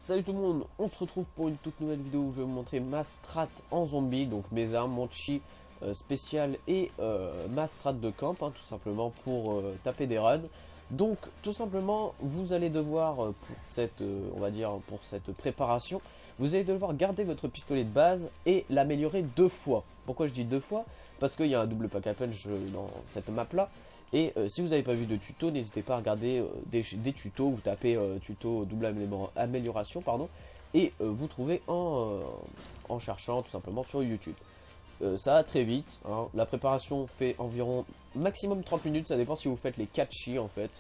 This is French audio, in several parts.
Salut tout le monde, on se retrouve pour une toute nouvelle vidéo où je vais vous montrer ma strat en zombie, donc mes armes, mon chi spécial et ma strat de camp, tout simplement pour taper des runs. Donc tout simplement, vous allez devoir pour cette, on va dire pour cette préparation, vous allez devoir garder votre pistolet de base et l'améliorer 2 fois. Pourquoi je dis 2 fois? Parce qu'il y a un double pack à punch dans cette map là. Et si vous n'avez pas vu de tuto, n'hésitez pas à regarder des tutos, vous tapez tuto double amélioration, pardon, et vous trouvez en cherchant tout simplement sur YouTube. Ça va très vite, la préparation fait environ maximum 30 minutes, ça dépend si vous faites les 4 chi en fait,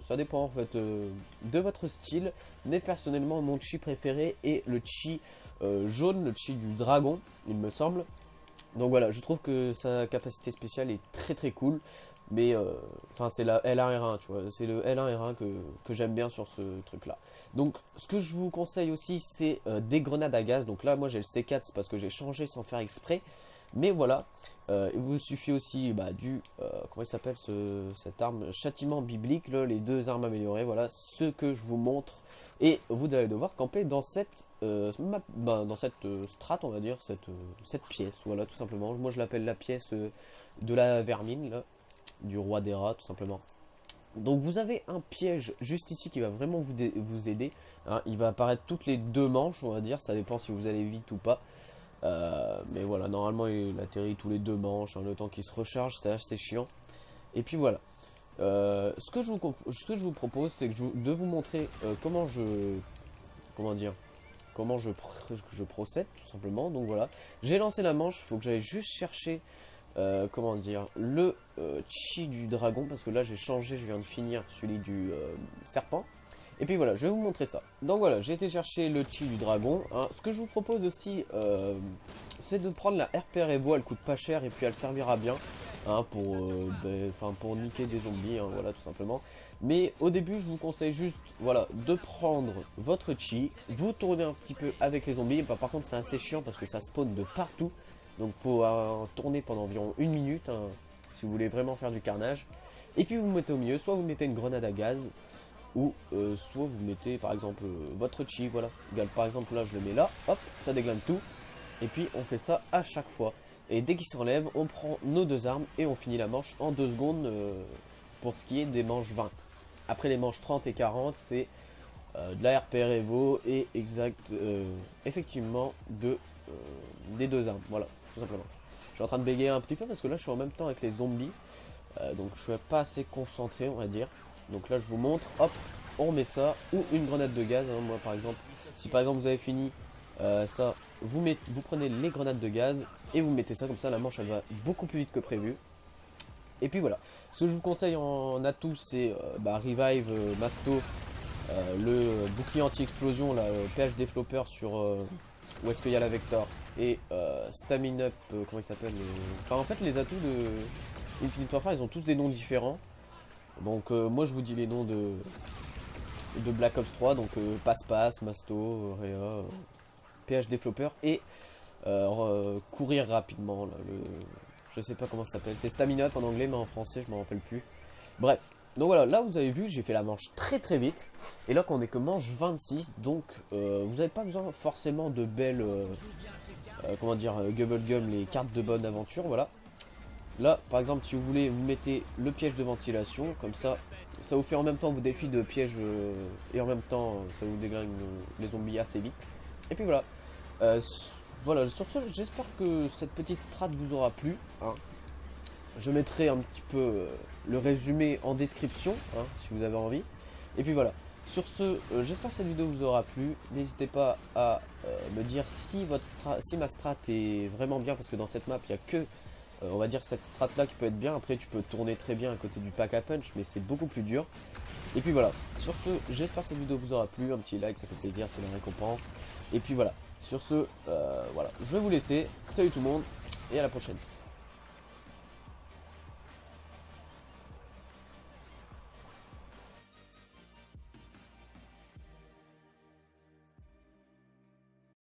ça dépend en fait de votre style, mais personnellement mon chi préféré est le chi jaune, le chi du dragon, il me semble. Donc voilà, je trouve que sa capacité spéciale est très cool. Mais enfin c'est la L1R1, tu vois, c'est le L1R1 que j'aime bien sur ce truc là. Donc ce que je vous conseille aussi c'est des grenades à gaz. Donc là moi j'ai le C4, c'est parce que j'ai changé sans faire exprès. Mais voilà, il vous suffit aussi comment il s'appelle cette arme, châtiment biblique, là, les 2 armes améliorées, voilà ce que je vous montre. Et vous allez devoir camper dans cette strat, on va dire, cette pièce, voilà tout simplement. Moi je l'appelle la pièce de la vermine là, du roi des rats tout simplement. Donc vous avez un piège juste ici qui va vraiment vous aider, il va apparaître toutes les 2 manches, on va dire, ça dépend si vous allez vite ou pas. Mais voilà, normalement il atterrit tous les 2 manches, le temps qu'il se recharge, c'est assez chiant. Et puis voilà, ce que je vous propose, c'est de vous montrer comment je procède tout simplement. Donc voilà, j'ai lancé la manche, il faut que j'aille juste chercher le chi du dragon, parce que là j'ai changé, je viens de finir celui du serpent. Et puis voilà, je vais vous montrer ça. Donc voilà, j'ai été chercher le chi du dragon. Ce que je vous propose aussi, c'est de prendre la RPR Evo, elle coûte pas cher et puis elle servira bien pour niquer des zombies, voilà tout simplement. Mais au début, je vous conseille juste, voilà, de prendre votre chi, vous tournez un petit peu avec les zombies. Par contre, c'est assez chiant parce que ça spawn de partout. Donc faut tourner pendant environ 1 minute si vous voulez vraiment faire du carnage. Et puis vous mettez au milieu, soit vous mettez une grenade à gaz, ou soit vous mettez par exemple votre chi, voilà. Par exemple là je le mets là, hop, ça déglane tout. Et puis on fait ça à chaque fois. Et dès qu'il s'enlève, on prend nos 2 armes et on finit la manche en 2 secondes pour ce qui est des manches 20. Après les manches 30 et 40, c'est de la RPR Evo et effectivement des 2 armes, voilà, tout simplement. Je suis en train de bégayer un petit peu parce que là je suis en même temps avec les zombies, donc je suis pas assez concentré, on va dire. Donc là je vous montre, hop, on met ça, ou une grenade de gaz, moi par exemple, si par exemple vous avez fini ça, vous prenez les grenades de gaz et vous mettez ça, comme ça la manche elle va beaucoup plus vite que prévu. Et puis voilà, ce que je vous conseille en atout c'est Revive, Masto, le bouclier anti-explosion, la PhD Flopper sur où est-ce qu'il y a la Vector, et Stamina Up, comment il s'appelle, enfin en fait les atouts de Infinite Warfare ils ont tous des noms différents. Donc moi je vous dis les noms de Black Ops 3, donc Passe-Passe, Masto, Réa, PhD Flopper et courir rapidement là, je sais pas comment ça s'appelle, c'est Stamina Up en anglais mais en français je m'en rappelle plus. Bref, donc voilà, là vous avez vu j'ai fait la manche très vite, et là qu'on est que manche 26, donc vous n'avez pas besoin forcément de belles Gum, les cartes de bonne aventure, voilà. Là par exemple si vous voulez, vous mettez le piège de ventilation, comme ça vous fait en même temps vos défis de piège et en même temps ça vous déglingue les zombies assez vite. Et puis voilà, voilà, sur ce j'espère que cette petite strat vous aura plu, Je mettrai un petit peu le résumé en description, si vous avez envie. Et puis voilà, sur ce j'espère que cette vidéo vous aura plu. N'hésitez pas à me dire si ma strat est vraiment bien, parce que dans cette map il n'y a que on va dire cette strat là qui peut être bien. Après tu peux tourner très bien à côté du pack à punch, mais c'est beaucoup plus dur. Et puis voilà, sur ce j'espère que cette vidéo vous aura plu, un petit like ça fait plaisir, c'est la récompense. Et puis voilà, sur ce voilà, je vais vous laisser, salut tout le monde et à la prochaine.